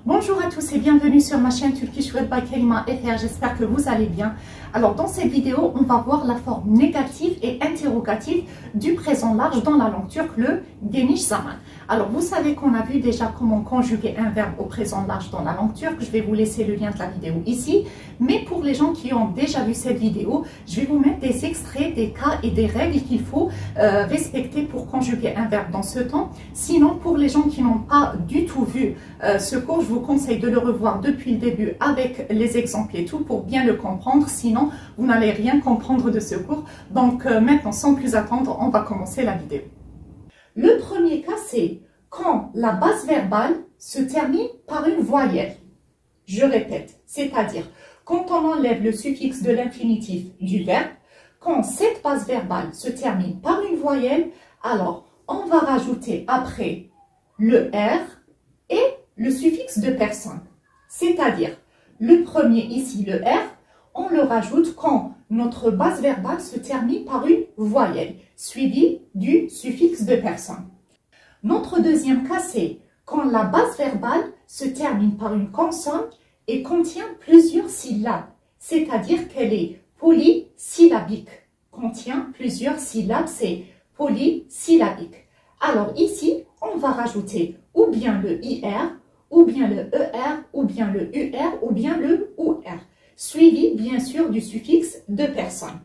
Bonjour à tous et bienvenue sur ma chaîne Turkish Web by Kelima FR, j'espère que vous allez bien. Alors dans cette vidéo, on va voir la forme négative et interrogative du présent large dans la langue turque, le geniş zaman. Alors vous savez qu'on a vu déjà comment conjuguer un verbe au présent large dans la langue turque, je vais vous laisser le lien de la vidéo ici. Mais pour les gens qui ont déjà vu cette vidéo, je vais vous mettre des extraits, des cas et des règles qu'il faut respecter pour conjuguer un verbe dans ce temps. Sinon, pour les gens qui n'ont pas du tout vu ce cours, je vous conseille de le revoir depuis le début avec les exemples et tout pour bien le comprendre. Sinon, vous n'allez rien comprendre de ce cours. Donc maintenant, sans plus attendre, on va commencer la vidéo. Le premier cas, c'est quand la base verbale se termine par une voyelle. Je répète, c'est-à-dire quand on enlève le suffixe de l'infinitif du verbe, quand cette base verbale se termine par une voyelle, alors on va rajouter après le R et le suffixe de personne. C'est-à-dire, le premier ici, le R, on le rajoute quand notre base verbale se termine par une voyelle, suivie du suffixe de personne. Notre deuxième cas, c'est quand la base verbale se termine par une consonne et contient plusieurs syllabes, c'est-à-dire qu'elle est polysyllabique. Contient plusieurs syllabes, c'est polysyllabique. Alors ici, on va rajouter ou bien le IR, ou bien le ER, ou bien le UR, ou bien le OR, suivi bien sûr du suffixe de personne.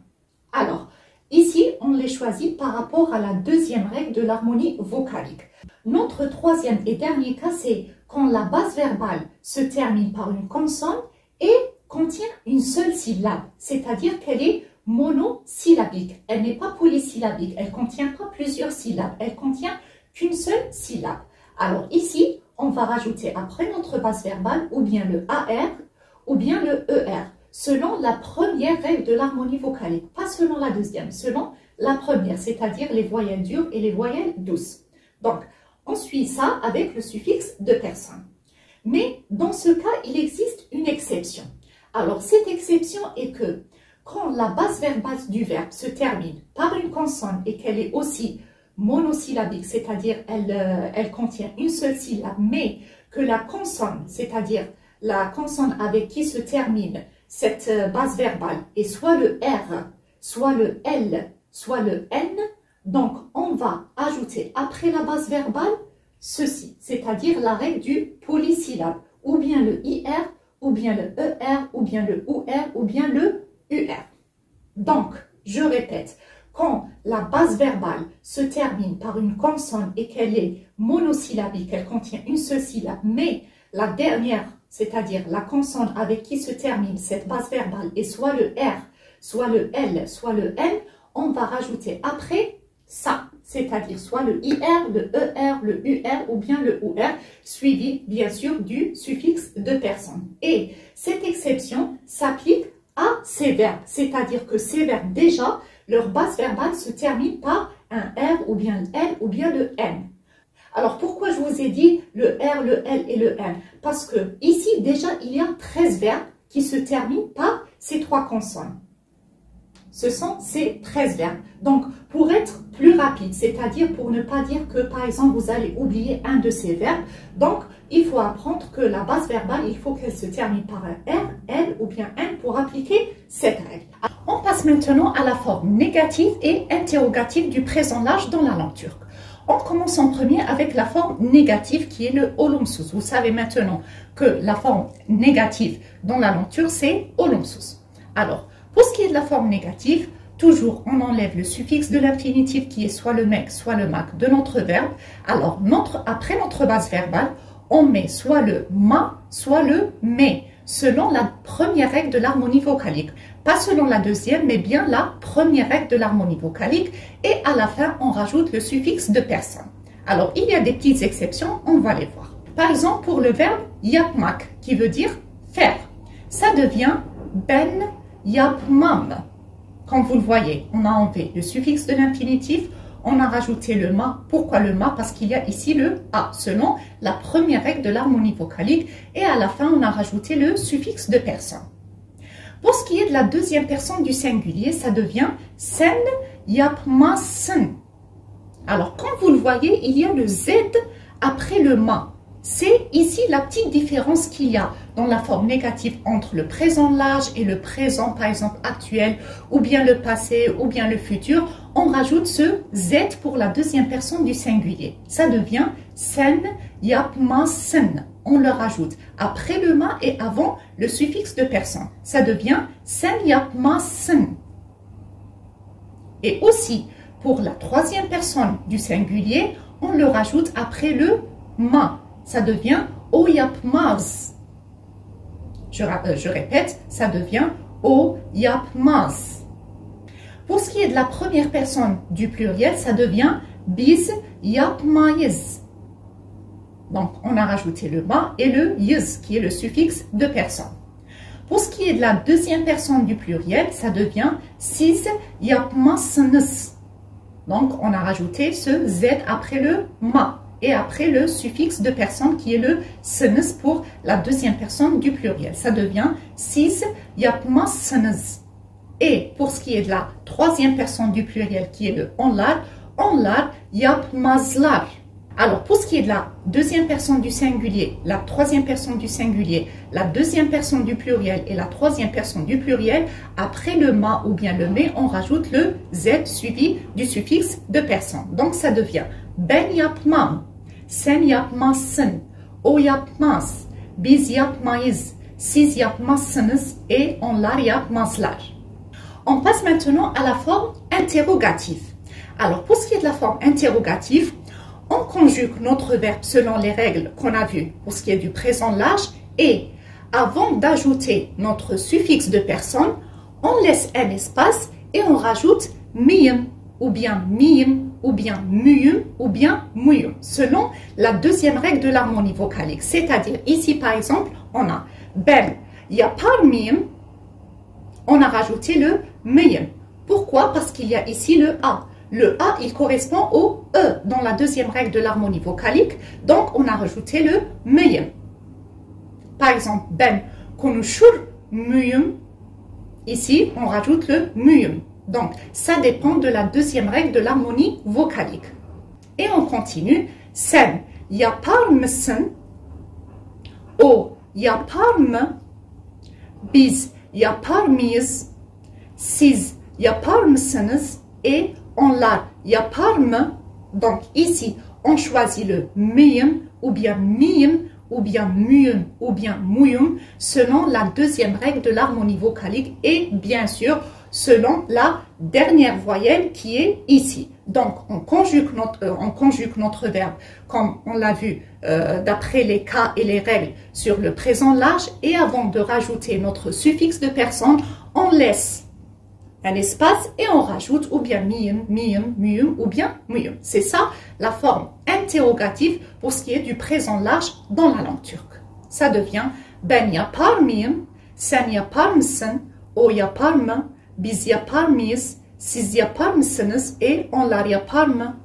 Alors, ici, on les choisit par rapport à la deuxième règle de l'harmonie vocalique. Notre troisième et dernier cas, c'est quand la base verbale se termine par une consonne et contient une seule syllabe, c'est-à-dire qu'elle est monosyllabique. Elle n'est pas polysyllabique, elle ne contient pas plusieurs syllabes, elle contient qu'une seule syllabe. Alors ici, on va rajouter après notre base verbale ou bien le AR ou bien le ER, selon la première règle de l'harmonie vocalique, pas selon la deuxième, selon la première, c'est-à-dire les voyelles dures et les voyelles douces. Donc, on suit ça avec le suffixe de personne. Mais dans ce cas, il existe une exception. Alors, cette exception est que quand la base verbale du verbe se termine par une consonne et qu'elle est aussi monosyllabique, c'est-à-dire elle contient une seule syllabe, mais que la consonne, c'est-à-dire la consonne avec qui se termine cette base verbale est soit le R, soit le L, soit le N, donc on va ajouter après la base verbale ceci, c'est-à-dire la règle du polysyllabe, ou bien le IR, ou bien le ER, ou bien le OR, ou bien le UR. Donc, je répète, quand la base verbale se termine par une consonne et qu'elle est monosyllabique, elle contient une seule syllabe, mais la dernière, c'est-à-dire la consonne avec qui se termine cette base verbale est soit le R, soit le L, soit le N, on va rajouter après ça, c'est-à-dire soit le IR, le ER, le UR ou bien le OR, suivi bien sûr du suffixe de personne. Et cette exception s'applique à ces verbes, c'est-à-dire que ces verbes déjà, leur base verbale se termine par un R ou bien le L ou bien le N. Alors pourquoi je vous ai dit le R, le L et le N? Parce que ici déjà il y a 13 verbes qui se terminent par ces trois consonnes. Ce sont ces 13 verbes. Donc pour être plus rapide, c'est-à-dire pour ne pas dire que par exemple vous allez oublier un de ces verbes, donc il faut apprendre que la base verbale, il faut qu'elle se termine par un R, L ou bien N pour appliquer cette règle. On passe maintenant à la forme négative et interrogative du présent large dans la langue turque. On commence en premier avec la forme négative qui est le olumsuz. Vous savez maintenant que la forme négative dans la langue turque c'est olumsuz. Alors, pour ce qui est de la forme négative, toujours on enlève le suffixe de l'infinitif qui est soit le mec, soit le mak de notre verbe. Alors, après notre base verbale, on met soit le ma, soit le mais, selon la première règle de l'harmonie vocalique. Pas selon la deuxième, mais bien la première règle de l'harmonie vocalique. Et à la fin, on rajoute le suffixe de personne. Alors, il y a des petites exceptions, on va les voir. Par exemple, pour le verbe yapmak, qui veut dire faire, ça devient ben yapmam. Comme vous le voyez, on a enlevé le suffixe de l'infinitif, on a rajouté le ma. Pourquoi le ma? Parce qu'il y a ici le a, selon la première règle de l'harmonie vocalique. Et à la fin, on a rajouté le suffixe de personne. Pour ce qui est de la deuxième personne du singulier, ça devient sen yapmasın. Alors, comme vous le voyez, il y a le z après le ma. C'est ici la petite différence qu'il y a dans la forme négative entre le présent large et le présent, par exemple, actuel, ou bien le passé, ou bien le futur. On rajoute ce Z pour la deuxième personne du singulier. Ça devient sen yapmasın. On le rajoute après le ma et avant le suffixe de personne. Ça devient sen yapmasın. Et aussi, pour la troisième personne du singulier, on le rajoute après le ma. Ça devient o yapmaz. Je répète, ça devient o yapmaz. Pour ce qui est de la première personne du pluriel, ça devient biz yapmayız. Donc, on a rajouté le ma et le yız, qui est le suffixe de personne. Pour ce qui est de la deuxième personne du pluriel, ça devient siz yapmazsınız. Donc, on a rajouté ce z après le ma et après le suffixe de personne qui est le sınız pour la deuxième personne du pluriel. Ça devient siz yapmazsınız. Et pour ce qui est de la troisième personne du pluriel qui est le onlar yapmazlar. Alors, pour ce qui est de la deuxième personne du singulier, la troisième personne du singulier, la deuxième personne du pluriel et la troisième personne du pluriel, après le ma ou bien le mais, on rajoute le z suivi du suffixe de personne. Donc, ça devient ben yapmam, sen yapmazsın, o yapmaz, biz yapmayız, siz yapmazsınız et onlar yapmazlar. On passe maintenant à la forme interrogative. Alors, pour ce qui est de la forme interrogative, on conjugue notre verbe selon les règles qu'on a vues pour ce qui est du présent large et avant d'ajouter notre suffixe de personne, on laisse un espace et on rajoute miyim ou bien miyim ou bien muyum ou bien muyum selon la deuxième règle de l'harmonie vocalique. C'est-à-dire ici par exemple, on a ben yapar miyim, on a rajouté le miyim. Pourquoi? Parce qu'il y a ici le a. Le A, il correspond au E dans la deuxième règle de l'harmonie vocalique. Donc, on a rajouté le muyum. Par exemple, ben konuşur muyum. Ici, on rajoute le muyum. Donc, ça dépend de la deuxième règle de l'harmonie vocalique. Et on continue. Sen yapar mısın? O yapar mı? Biz yapar mıyız? Siz yapar mısınız? Et onlar yapar mı? Donc ici, on choisit le miyim ou bien miyim ou bien muyum ou bien muyum selon la deuxième règle de l'harmonie vocalique et bien sûr selon la dernière voyelle qui est ici. Donc on conjugue notre verbe comme on l'a vu d'après les cas et les règles sur le présent large et avant de rajouter notre suffixe de personne, on laisse un espace et on rajoute ou bien miyim, miyum, muyum ou bien muyum. C'est ça la forme interrogative pour ce qui est du présent large dans la langue turque. Ça devient ben yapar mıyım, sen yapar mısın, o yapar mı, biz yapar mıyız, siz yapar mısınız et onlar yapar mı?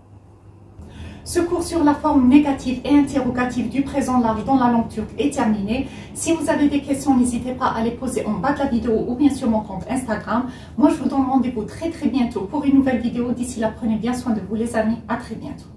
Ce cours sur la forme négative et interrogative du présent large dans la langue turque est terminé. Si vous avez des questions, n'hésitez pas à les poser en bas de la vidéo ou bien sur mon compte Instagram. Moi, je vous donne rendez-vous très bientôt pour une nouvelle vidéo. D'ici là, prenez bien soin de vous les amis. À très bientôt.